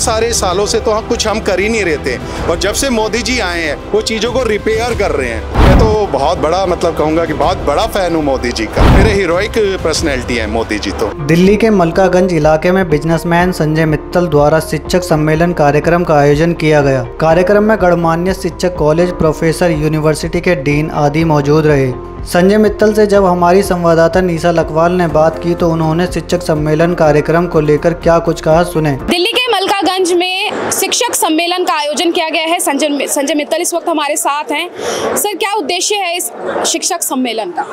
सारे सालों से तो हम कर ही नहीं रहे थे, और जब से मोदी जी आए हैं वो चीज़ों को रिपेयर कर रहे हैं। मैं तो बहुत बड़ा कहूँगा कि बहुत बड़ा फ़ैन हूँ मोदी जी का। मेरे हीरोइक पर्सनैलिटी है मोदी जी तो। दिल्ली के मलकागंज इलाके में बिजनेसमैन संजय मित्तल द्वारा शिक्षक सम्मेलन कार्यक्रम का आयोजन किया गया। कार्यक्रम में गणमान्य शिक्षक, कॉलेज, प्रोफेसर, यूनिवर्सिटी के डीन आदि मौजूद रहे। संजय मित्तल से जब हमारी संवाददाता निशा लकवाल ने बात की तो उन्होंने शिक्षक सम्मेलन कार्यक्रम को लेकर क्या कुछ कहा, सुने। दिल्ली के मलकागंज में शिक्षक सम्मेलन का आयोजन किया गया है। संजय मित्तल इस वक्त हमारे साथ हैं। सर, क्या उद्देश्य है इस शिक्षक सम्मेलन का?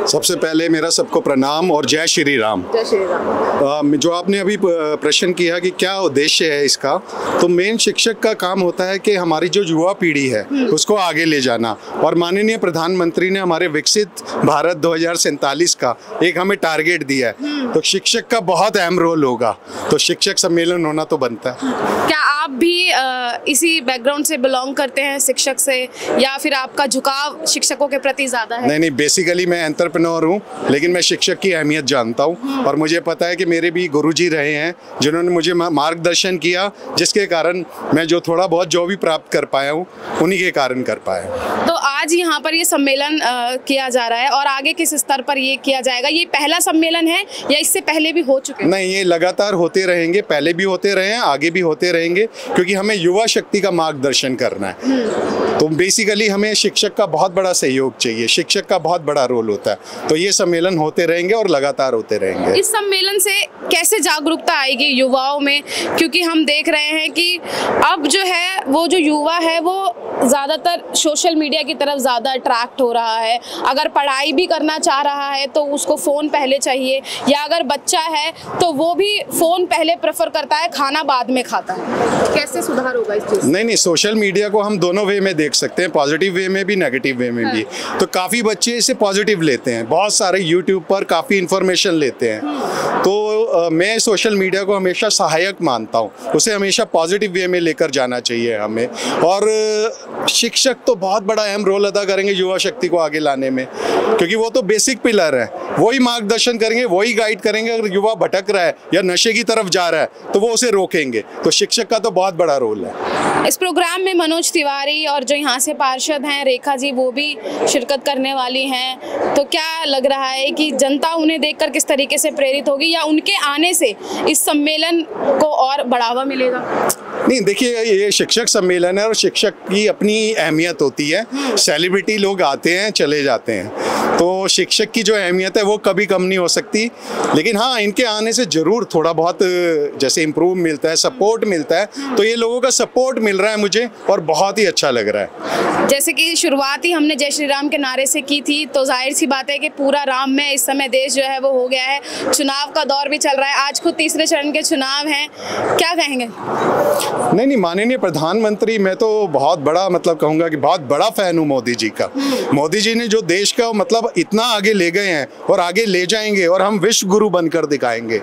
सबसे पहले मेरा सबको प्रणाम और जय श्री राम। जय श्री राम। जो आपने अभी प्रश्न किया कि क्या उद्देश्य है इसका, तो मेन शिक्षक का काम होता है कि हमारी जो युवा पीढ़ी है उसको आगे ले जाना, और माननीय प्रधानमंत्री ने हमारे विकसित भारत 2047 का एक हमें टारगेट दिया है, तो शिक्षक का बहुत अहम रोल होगा, तो शिक्षक सम्मेलन होना तो बनता है। क्या आप भी इसी बैकग्राउंड से बिलोंग करते हैं, शिक्षक से, या फिर आपका झुकाव शिक्षकों के प्रति ज्यादा है? नहीं, बेसिकली मैं एंटरप्रेन्योर हूँ, लेकिन मैं शिक्षक की अहमियत जानता हूँ, और मुझे पता है कि मेरे भी गुरुजी रहे हैं जिन्होंने मुझे मार्गदर्शन किया, जिसके कारण मैं जो थोड़ा बहुत जो भी प्राप्त कर पाया हूँ उन्हीं के कारण कर पाया। तो आज यहाँ पर ये सम्मेलन किया जा रहा है, और आगे किस स्तर पर ये किया जाएगा? ये पहला सम्मेलन है या इससे पहले भी हो चुके हैं? नहीं, ये लगातार होते रहेंगे, पहले भी होते रहे हैं, आगे भी होते रहेंगे, क्योंकि हमें युवा शक्ति का मार्गदर्शन करना है। तो बेसिकली हमें शिक्षक का बहुत बड़ा सहयोग चाहिए, शिक्षक का बहुत बड़ा रोल होता है, तो ये सम्मेलन होते रहेंगे और लगातार होते रहेंगे। इस सम्मेलन से कैसे जागरूकता आएगी युवाओं में? क्योंकि हम देख रहे हैं कि अब जो है वो जो युवा है वो ज़्यादातर सोशल मीडिया की तरफ ज़्यादा अट्रैक्ट हो रहा है। अगर पढ़ाई भी करना चाह रहा है तो उसको फ़ोन पहले चाहिए, या अगर बच्चा है तो वो भी फ़ोन पहले प्रेफर करता है, खाना बाद में खाता है। कैसे सुधार होगा इस चीज़? नहीं, सोशल मीडिया को हम दोनों वे में देख सकते हैं, पॉजिटिव वे में भी, नेगेटिव वे में भी। तो काफ़ी बच्चे इसे पॉजिटिव लेते हैं, बहुत सारे यूट्यूब पर काफ़ी इन्फॉर्मेशन लेते हैं। तो मैं सोशल मीडिया को हमेशा सहायक मानता हूँ, उसे हमेशा पॉजिटिव वे में लेकर जाना चाहिए हमें। और शिक्षक तो बहुत बड़ा अहम रोल अदा करेंगे युवा शक्ति को आगे लाने में, क्योंकि वो तो बेसिक पिलर है, वही मार्गदर्शन करेंगे, वही गाइड करेंगे। अगर युवा भटक रहा है या नशे की तरफ जा रहा है तो वो उसे रोकेंगे, तो शिक्षक का तो बहुत बड़ा रोल है। इस प्रोग्राम में मनोज तिवारी और जो यहाँ से पार्षद हैं रेखा जी, वो भी शिरकत करने वाली हैं। तो क्या लग रहा है कि जनता उन्हें देखकर किस तरीके से प्रेरित होगी, या उनके आने से इस सम्मेलन को और बढ़ावा मिलेगा? नहीं, देखिए, ये शिक्षक सम्मेलन है और शिक्षक की अपनी अहमियत होती है। सेलिब्रिटी लोग आते हैं, चले जाते हैं, तो शिक्षक की जो अहमियत है वो कभी कम नहीं हो सकती। लेकिन हाँ, इनके आने से ज़रूर थोड़ा बहुत जैसे इम्प्रूव मिलता है, सपोर्ट मिलता है, तो ये लोगों का सपोर्ट मिल रहा है मुझे, और बहुत ही अच्छा लग रहा है। जैसे कि शुरुआत ही हमने जय श्री राम के नारे से की थी, तो जाहिर सी बात है कि पूरा राम में इस समय देश जो है वो हो गया है। चुनाव का दौर भी चल रहा है, आज खुद तीसरे चरण के चुनाव हैं, क्या कहेंगे? नहीं, माननीय प्रधानमंत्री, मैं तो बहुत बड़ा कहूँगा कि बहुत बड़ा फ़ैन हूँ मोदी जी का। मोदी जी ने जो देश का इतना आगे ले गए हैं और आगे ले जाएंगे, और हम विश्व गुरु बनकर दिखाएंगे,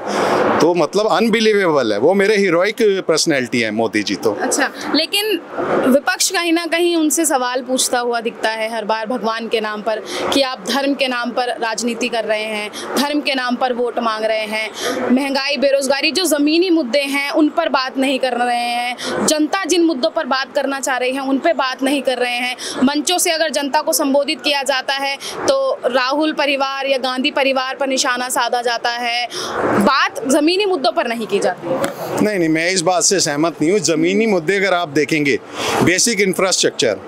तो अनबिलीवेबल है। वो मेरे हीरोइक पर्सनैलिटी है मोदी जी तो। अच्छा, लेकिन विपक्ष कहीं ना कहीं उनसे सवाल पूछता हुआ दिखता है हर बार भगवान के नाम पर, कि आप धर्म के नाम पर राजनीति कर रहे हैं, धर्म के नाम पर वोट मांग रहे हैं, महंगाई, बेरोजगारी, जो ज़मीनी मुद्दे हैं उन पर बात नहीं कर रहे हैं, जनता जिन मुद्दों पर बात करना चाह रही है उन पर बात नहीं कर रहे हैं। मंचों से अगर जनता को संबोधित किया जाता है तो राहुल परिवार या गांधी परिवार पर निशाना साधा जाता है, बात ज़मीनी मुद्दों पर नहीं की जाती है। नहीं, मैं इस बात से सहमत नहीं हूँ। ज़मीनी मुद्दे अगर आप देखेंगे, बेसिक इंफ्रास्ट्रक्चर,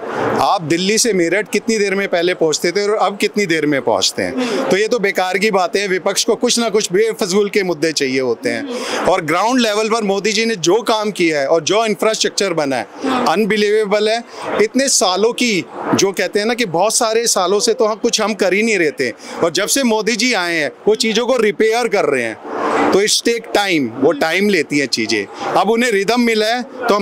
आप दिल्ली से मेरठ कितनी देर में पहले पहुँचते थे और अब कितनी देर में पहुँचते हैं, तो ये तो बेकार की बात है। विपक्ष को कुछ ना कुछ बेफजूल के मुद्दे चाहिए होते हैं, और ग्राउंड लेवल पर मोदी जी ने जो काम किया है और जो इंफ्रास्ट्रक्चर बना है, अनबिलीवेबल है। इतने सालों की, जो कहते हैं ना कि बहुत सारे सालों से तो हम कर ही नहीं रहे थे, और जब से मोदी जी आए हैं वो चीज़ों को रिपेयर कर रहे हैं, तो इट्स टेक टाइम, वो टाइम लेती हैं चीज़ें। अब उन्हें रिदम मिला है तो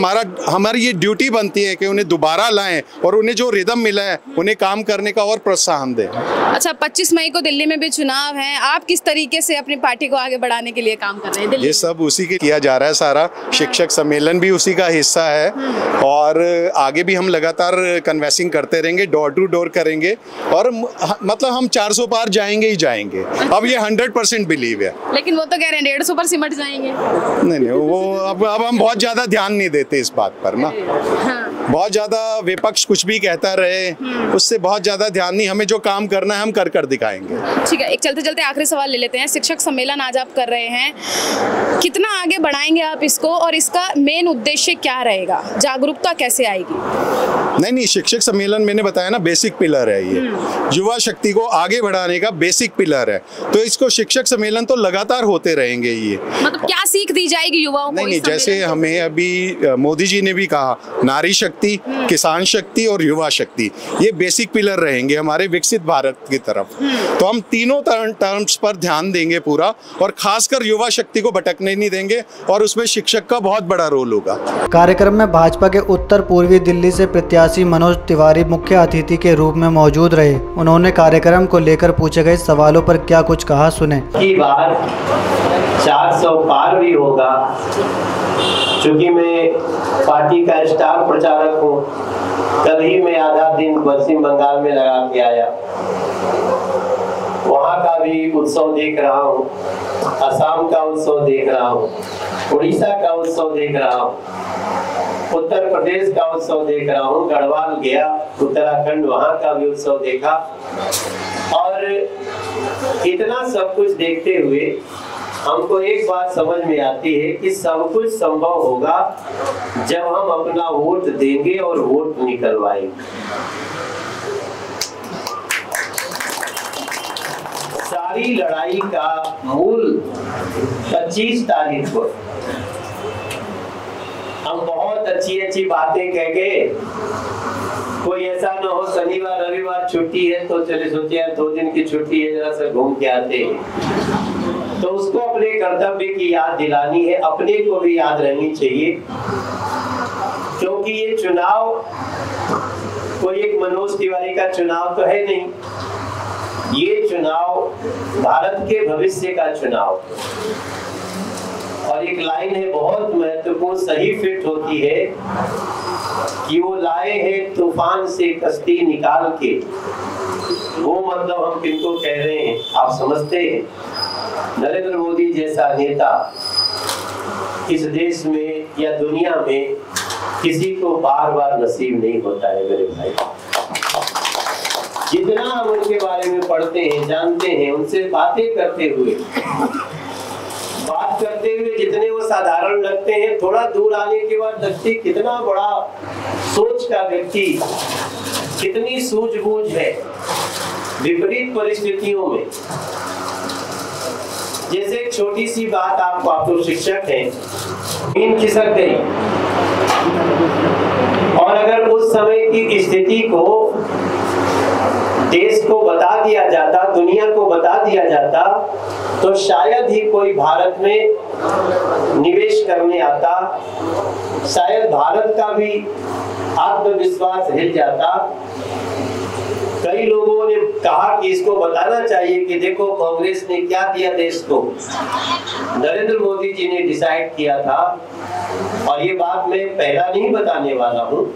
हमारी ये ड्यूटी बनती है कि उन्हें दोबारा लाएं, और उन्हें जो रिदम मिला है उन्हें काम करने का और प्रोत्साहन दें। अच्छा, 25 मई को दिल्ली में भी चुनाव है, आप किस तरीके से अपनी पार्टी को आगे बढ़ाने के लिए काम कर रहे हैं दिल्ली? ये सब उसी के किया जा रहा है, सारा शिक्षक सम्मेलन भी उसी का हिस्सा है, और आगे भी हम लगातार कन्वेंसिंग करते रहेंगे, डोर टू डोर करेंगे, और हम 400 पार जाएंगे ही जाएंगे। अब ये 100% बिलीव है। लेकिन वो तो कह रहे हैं 150 पर सिमट जाएंगे। नहीं, वो अब हम बहुत ज़्यादा ध्यान नहीं देते इस बात पर ना। हाँ। बहुत ज़्यादा विपक्ष कुछ भी कहता रहे, उससे बहुत ज़्यादा ध्यान नहीं, हमें जो काम करना है हम कर दिखाएंगे। ठीक है, एक चलते चलते आखिरी सवाल ले लेते हैं। शिक्षक सम्मेलन आज आप कर रहे हैं, कितना आगे बढ़ाएंगे आप इसको और इसका मेन उद्देश्य क्या रहेगा, जागरूकता कैसे आएगी? नहीं, शिक्षक सम्मेलन मैंने बताया ना, बेसिक पिलर है ये, युवा शक्ति को आगे बढ़ाने का बेसिक पिलर है। तो इसको शिक्षक सम्मेलन तो लगातार होते रहेंगे। ये मतलब क्या सीख दी जाएगी युवाओं को? नहीं, जैसे हमें अभी मोदी जी ने भी कहा, नारी शक्ति, किसान शक्ति और युवा शक्ति, ये बेसिक पिलर रहेंगे हमारे विकसित भारत की तरफ। तो हम तीनों टर्म्स पर ध्यान देंगे पूरा, और खासकर युवा शक्ति को भटकने नहीं देंगे, और उसमें शिक्षक का बहुत बड़ा रोल होगा। कार्यक्रम में भाजपा के उत्तर पूर्वी दिल्ली से प्रत्याशी मनोज तिवारी मुख्य अतिथि के रूप में मौजूद रहे। उन्होंने कार्यक्रम को लेकर पूछे गए सवालों पर क्या कुछ कहा, सुने। की बार 400 पार भी होगा, क्योंकि मैं पार्टी का स्टार प्रचारक हूँ। कल ही मैं आधा दिन पश्चिम बंगाल में लगा के आया, वहाँ का भी उत्सव देख रहा हूँ, असम का उत्सव देख रहा हूँ, उड़ीसा का उत्सव देख रहा हूँ, उत्तर प्रदेश का उत्सव देख रहा हूँ, गढ़वाल गया, उत्तराखंड, वहाँ का भी उत्सव देखा। और इतना सब कुछ देखते हुए हमको एक बात समझ में आती है कि सब कुछ संभव होगा जब हम अपना वोट देंगे और वोट निकलवाएंगे। सारी लड़ाई का मूल 25 तारीख को हम बहुत अच्छी बातें कह के, कोई ऐसा ना हो शनिवार रविवार छुट्टी है तो चले सोचे यार 2 दिन की छुट्टी है, जरा सा घूम के आते हैं। तो उसको अपने कर्तव्य की याद दिलानी है, अपने को भी याद रहनी चाहिए, क्योंकि ये चुनाव कोई एक मनोज तिवारी का चुनाव तो है नहीं, ये चुनाव भारत के भविष्य का चुनाव। और एक लाइन है बहुत महत्वपूर्ण, सही फिट होती है कि वो लाए हैं तूफान से कश्ती निकाल के। वो मतलब हम किनको कह रहे हैं आप समझते हैं? नरेंद्र मोदी जैसा नेता इस देश में या दुनिया में किसी को बार बार नसीब नहीं होता है मेरे भाई। जितना हम उनके बारे में पढ़ते हैं, जानते हैं, उनसे बातें करते हुए जितने वो साधारण लगते हैं, थोड़ा दूर आने के बाद लगती कितना बड़ा सोच का व्यक्ति, कितनी सूझबूझ है विपरीत परिस्थितियों में। जैसे एक छोटी सी बात, आप तो शिक्षक हैं, नींद खिसक गई और अगर उस समय की स्थिति को देश को बता दिया जाता, दुनिया को बता दिया जाता, तो शायद ही कोई भारत में निवेश करने आता, शायद भारत का भी आत्मविश्वास हिल जाता। कई लोगों ने कहा कि इसको बताना चाहिए कि देखो कांग्रेस ने क्या दिया देश को, नरेंद्र मोदी जी ने डिसाइड किया था। और ये बात मैं पहला नहीं बताने वाला हूँ,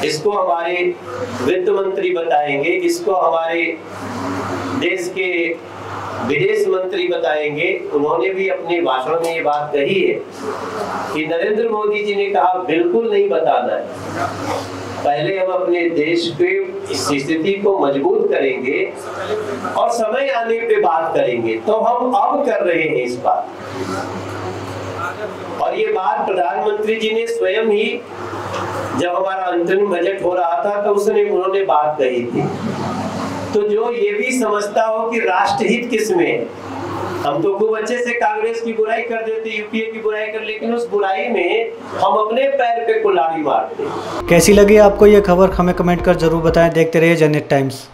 इसको हमारे वित्त मंत्री बताएंगे, इसको हमारे देश के विदेश मंत्री बताएंगे। उन्होंने भी अपने भाषण में ये बात कही है कि नरेंद्र मोदी जी ने कहा बिल्कुल नहीं बताना है, पहले हम अपने देश के इस स्थिति को मजबूत करेंगे और समय आने पे बात करेंगे। तो हम अब कर रहे हैं इस बात, और ये बात प्रधानमंत्री जी ने स्वयं ही जब हमारा अंतरिम बजट हो रहा था तो उन्होंने बात कही थी। तो जो ये भी समझता हो कि राष्ट्रहित किसमें है, हम तो खूब अच्छे से कांग्रेस की बुराई कर देते, यूपीए की बुराई कर, लेकिन उस बुराई में हम अपने पैर पे कुल्हाड़ी मारते। कैसी लगी आपको ये खबर, हमें कमेंट कर जरूर बताएं। देखते रहिए जनहित टाइम्स।